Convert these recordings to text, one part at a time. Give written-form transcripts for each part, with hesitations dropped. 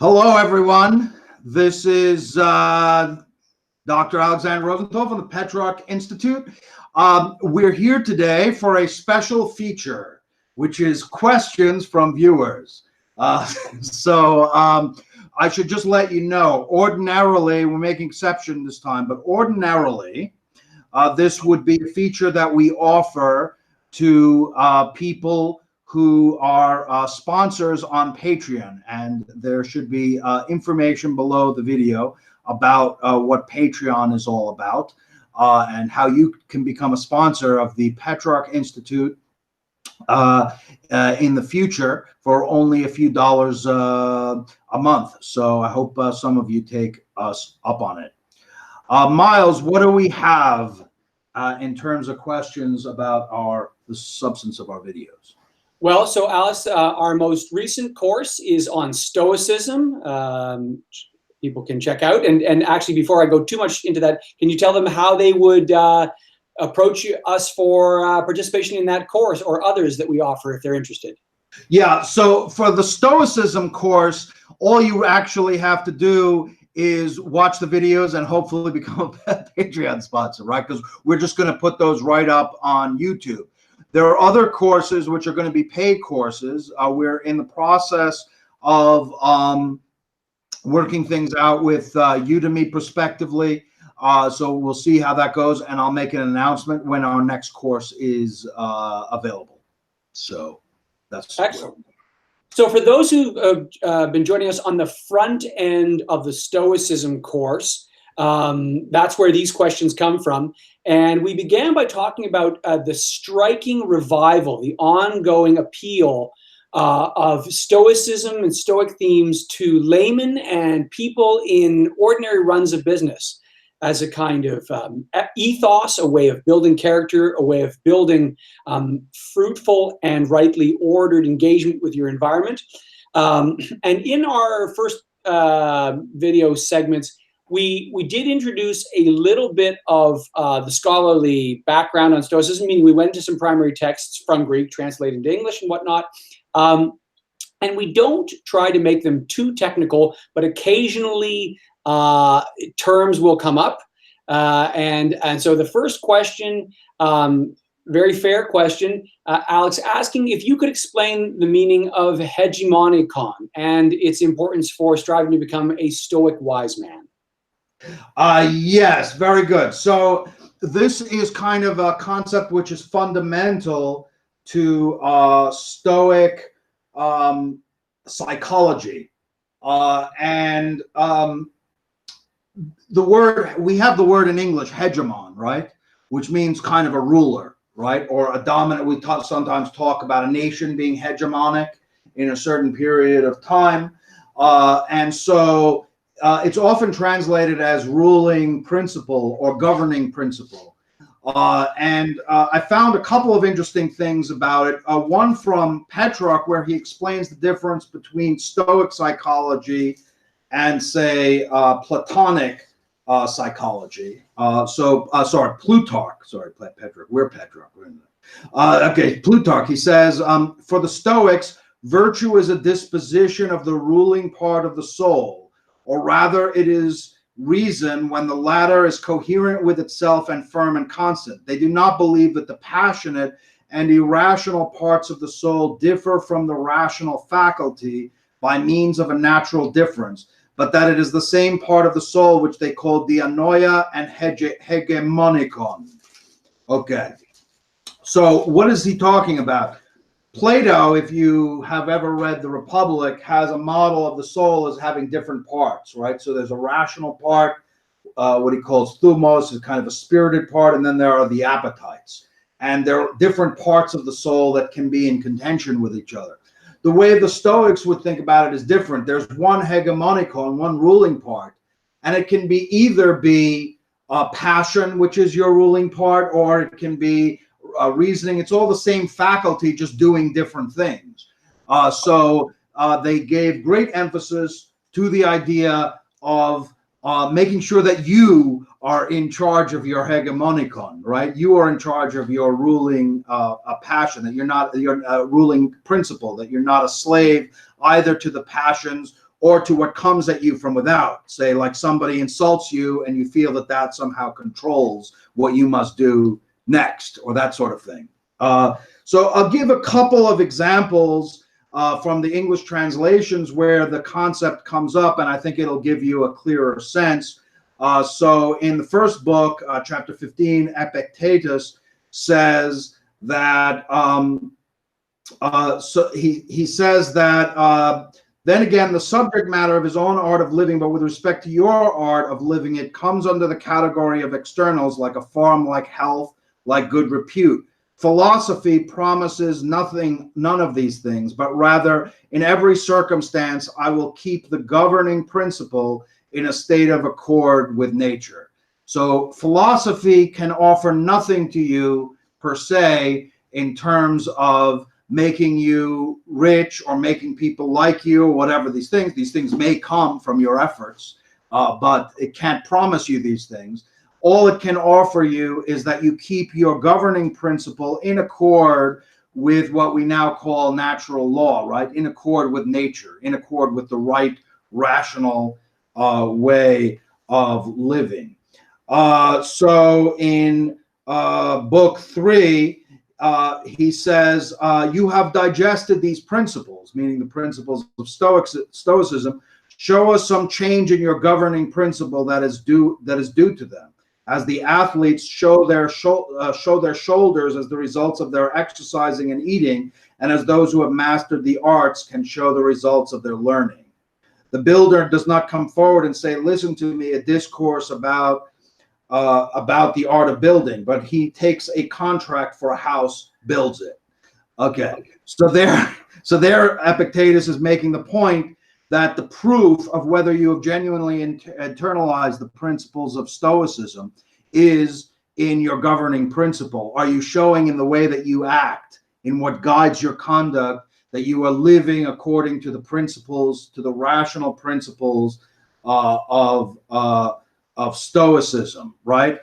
Hello, everyone. This is Dr. Alexander Rosenthal from the Petrarch Institute. We're here today for a special feature, which is questions from viewers. I should just let you know, ordinarily, we're making exception this time, but ordinarily, this would be a feature that we offer to people who are sponsors on Patreon, and there should be information below the video about what Patreon is all about and how you can become a sponsor of the Petrarch Institute in the future for only a few dollars a month. So I hope some of you take us up on it. Miles, what do we have in terms of questions about the substance of our videos? Well, so Alice, our most recent course is on Stoicism. People can check out. And actually, before I go too much into that, can you tell them how they would approach us for participation in that course or others that we offer if they're interested? Yeah, so for the Stoicism course, all you actually have to do is watch the videos and hopefully become a Patreon sponsor, right? Because we're just going to put those right up on YouTube. There are other courses which are going to be paid courses. We're in the process of working things out with Udemy prospectively. So we'll see how that goes, and I'll make an announcement when our next course is available. So that's excellent. So for those who've been joining us on the front end of the Stoicism course, that's where these questions come from. And we began by talking about the striking revival, the ongoing appeal of Stoicism and Stoic themes to laymen and people in ordinary runs of business as a kind of ethos, a way of building character, a way of building fruitful and rightly ordered engagement with your environment. And in our first video segments, we did introduce a little bit of the scholarly background on Stoicism, meaning we went into some primary texts from Greek, translated into English and whatnot. And we don't try to make them too technical, but occasionally terms will come up. And so the first question, very fair question, Alex, asking if you could explain the meaning of hegemonikon and its importance for striving to become a Stoic wise man. Yes, very good. So this is kind of a concept which is fundamental to Stoic psychology. We have the word in English, hegemon, right? Which means kind of a ruler, right? Or a dominant. We sometimes talk about a nation being hegemonic in a certain period of time. It's often translated as ruling principle or governing principle. I found a couple of interesting things about it. One from Petrarch, where he explains the difference between Stoic psychology and, say, Platonic psychology. Plutarch. Sorry, Petrarch. We're Petrarch. Okay, Plutarch. He says, for the Stoics, virtue is a disposition of the ruling part of the soul, or rather it is reason when the latter is coherent with itself and firm and constant. They do not believe that the passionate and irrational parts of the soul differ from the rational faculty by means of a natural difference, but that it is the same part of the soul which they call dianoia and hegemonikon. Okay, so what is he talking about? Plato, if you have ever read The Republic, has a model of the soul as having different parts, right? So there's a rational part, what he calls thumos, is kind of a spirited part, and then there are the appetites. And there are different parts of the soul that can be in contention with each other. The way the Stoics would think about it is different. There's one hegemonikon, one ruling part, and it can be either be passion, which is your ruling part, or it can be reasoning. It's all the same faculty, just doing different things. They gave great emphasis to the idea of making sure that you are in charge of your hegemonikon, right? You are in charge of your ruling passion, that you're not your ruling principle, that you're not a slave either to the passions or to what comes at you from without. Say, like somebody insults you and you feel that that somehow controls what you must do next, or that sort of thing. So I'll give a couple of examples from the English translations where the concept comes up, and I think it'll give you a clearer sense. So in the first book, chapter 15, Epictetus says that, so he says that, then again, the subject matter of his own art of living, but with respect to your art of living, it comes under the category of externals, like a farm, like health, like good repute. Philosophy promises none of these things, but rather in every circumstance, I will keep the governing principle in a state of accord with nature. So philosophy can offer nothing to you per se in terms of making you rich or making people like you, or whatever these things may come from your efforts, but it can't promise you these things. All it can offer you is that you keep your governing principle in accord with what we now call natural law, right? In accord with nature, in accord with the right rational way of living. So in book 3, he says, you have digested these principles, meaning the principles of Stoicism. Show us some change in your governing principle that is due to them. As the athletes show their shoulders as the results of their exercising and eating, and as those who have mastered the arts can show the results of their learning. The builder does not come forward and say, listen to me, a discourse about the art of building, but he takes a contract for a house, builds it. Okay, so there Epictetus is making the point that the proof of whether you have genuinely internalized the principles of Stoicism is in your governing principle. Are you showing in the way that you act, in what guides your conduct, that you are living according to the principles, to the rational principles of Stoicism, right?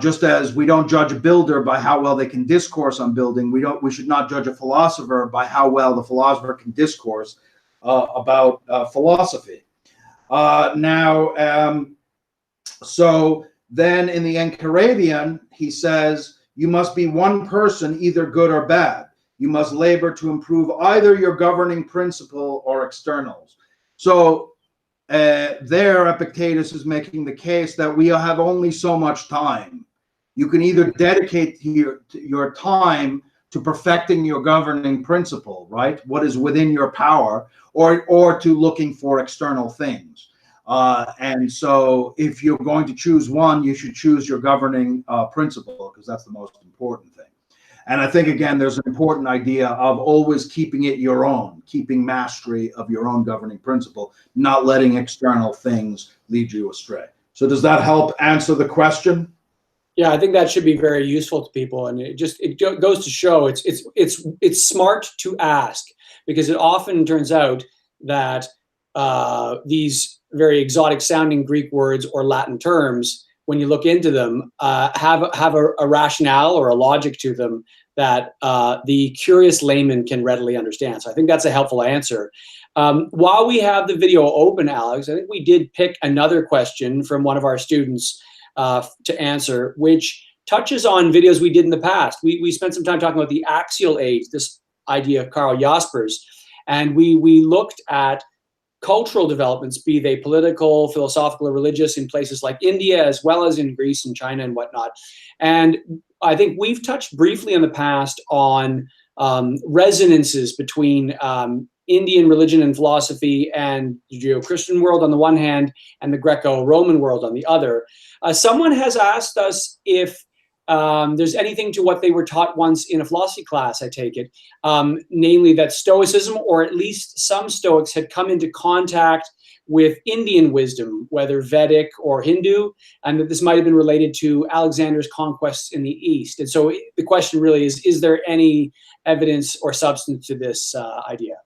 Just as we don't judge a builder by how well they can discourse on building, we should not judge a philosopher by how well the philosopher can discourse about philosophy. So then in the Enchiridion, he says, you must be one person, either good or bad. You must labor to improve either your governing principle or externals. So there Epictetus is making the case that we have only so much time. You can either dedicate your time to perfecting your governing principle, right? What is within your power, or to looking for external things. And so if you're going to choose one, you should choose your governing principle, because that's the most important thing. And I think, again, there's an important idea of always keeping it your own, keeping mastery of your own governing principle, not letting external things lead you astray. So does that help answer the question? Yeah, I think that should be very useful to people, and it goes to show it's smart to ask, because it often turns out that these very exotic sounding Greek words or Latin terms, when you look into them, have a rationale or a logic to them that the curious layman can readily understand. So I think that's a helpful answer. While we have the video open, Alex, I think we did pick another question from one of our students to answer, which touches on videos we did in the past. We spent some time talking about the axial age, this idea of Karl Jaspers, and we looked at cultural developments, be they political, philosophical, or religious, in places like India, as well as in Greece and China and whatnot. And I think we've touched briefly in the past on resonances between Indian religion and philosophy and the Judeo-Christian world on the one hand, and the Greco-Roman world on the other. Someone has asked us if there's anything to what they were taught once in a philosophy class, I take it, namely that Stoicism, or at least some Stoics, had come into contact with Indian wisdom, whether Vedic or Hindu, and that this might have been related to Alexander's conquests in the East. And so the question really is there any evidence or substance to this idea?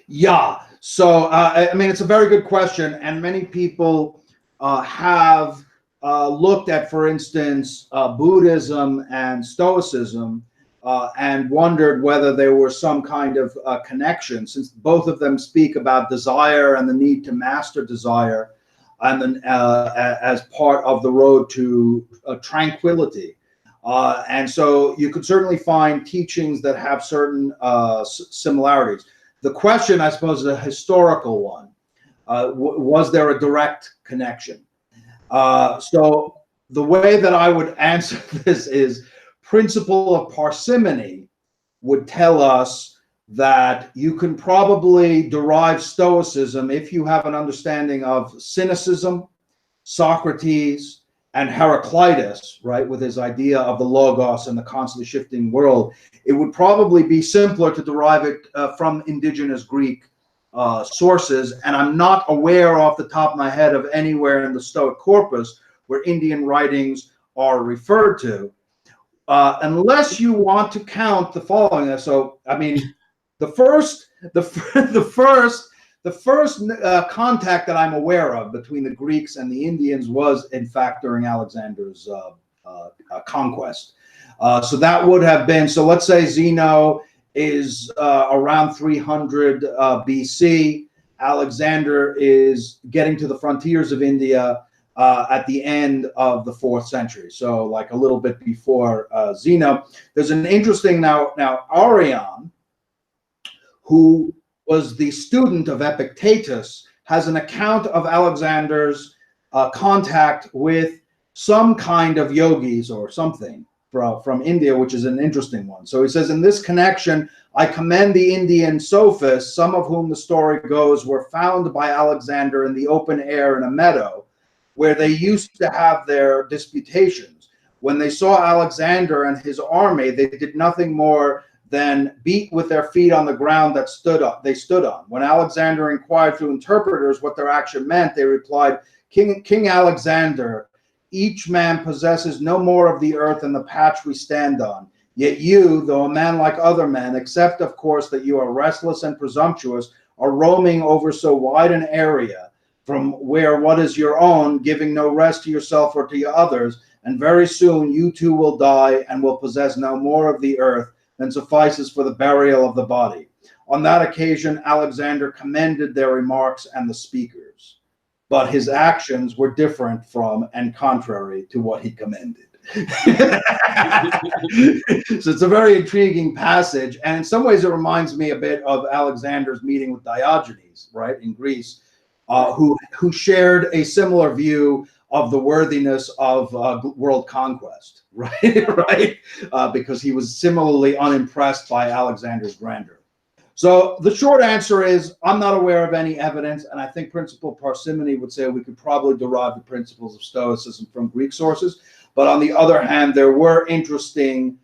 Yeah, so I mean, it's a very good question, and many people have looked at, for instance, Buddhism and Stoicism and wondered whether there were some kind of connection, since both of them speak about desire and the need to master desire, and then as part of the road to tranquility. And so you could certainly find teachings that have certain similarities. The question, I suppose, is a historical one. Was there a direct connection? So the way that I would answer this is principle of parsimony would tell us that you can probably derive Stoicism if you have an understanding of cynicism, Socrates, and Heraclitus, right, with his idea of the logos and the constantly shifting world. It would probably be simpler to derive it from indigenous Greek sources, and I'm not aware off the top of my head of anywhere in the Stoic corpus where Indian writings are referred to, unless you want to count the following. So, I mean, the first contact that I'm aware of between the Greeks and the Indians was, in fact, during Alexander's conquest. So that would have been, so let's say Zeno is around 300 BC. Alexander is getting to the frontiers of India at the end of the 4th century, so like a little bit before Zeno. There's an interesting, now Arrian, who was the student of Epictetus, has an account of Alexander's contact with some kind of yogis or something from India, which is an interesting one. So he says, in this connection, I commend the Indian sophists, some of whom the story goes were found by Alexander in the open air in a meadow, where they used to have their disputations. When they saw Alexander and his army, they did nothing more than beat with their feet on the ground that they stood on. When Alexander inquired through interpreters what their action meant, they replied, King Alexander, each man possesses no more of the earth than the patch we stand on. Yet you, though a man like other men, except of course that you are restless and presumptuous, are roaming over so wide an area from where what is your own, giving no rest to yourself or to others, and very soon you too will die and will possess no more of the earth than suffices for the burial of the body. On that occasion, Alexander commended their remarks and the speakers, but his actions were different from and contrary to what he commended. So it's a very intriguing passage, and in some ways it reminds me a bit of Alexander's meeting with Diogenes, right, in Greece, who shared a similar view of the worthiness of world conquest, right? Right? Because he was similarly unimpressed by Alexander's grandeur. So the short answer is, I'm not aware of any evidence, and I think principle of parsimony would say we could probably derive the principles of Stoicism from Greek sources. But on the other hand, there were interesting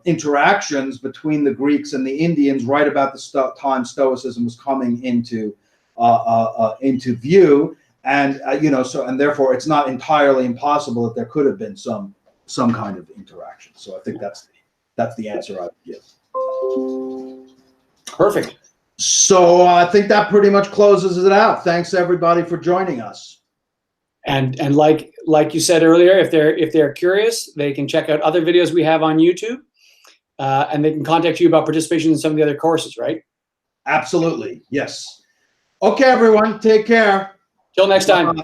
interactions between the Greeks and the Indians right about the time Stoicism was coming into view. And and therefore it's not entirely impossible that there could have been some kind of interaction. So I think that's the answer I would give. Perfect. So I think that pretty much closes it out. Thanks everybody for joining us. And like you said earlier, if they're curious, they can check out other videos we have on YouTube, and they can contact you about participation in some of the other courses, right? Absolutely, yes. Okay, everyone, take care. Till next time. Bye.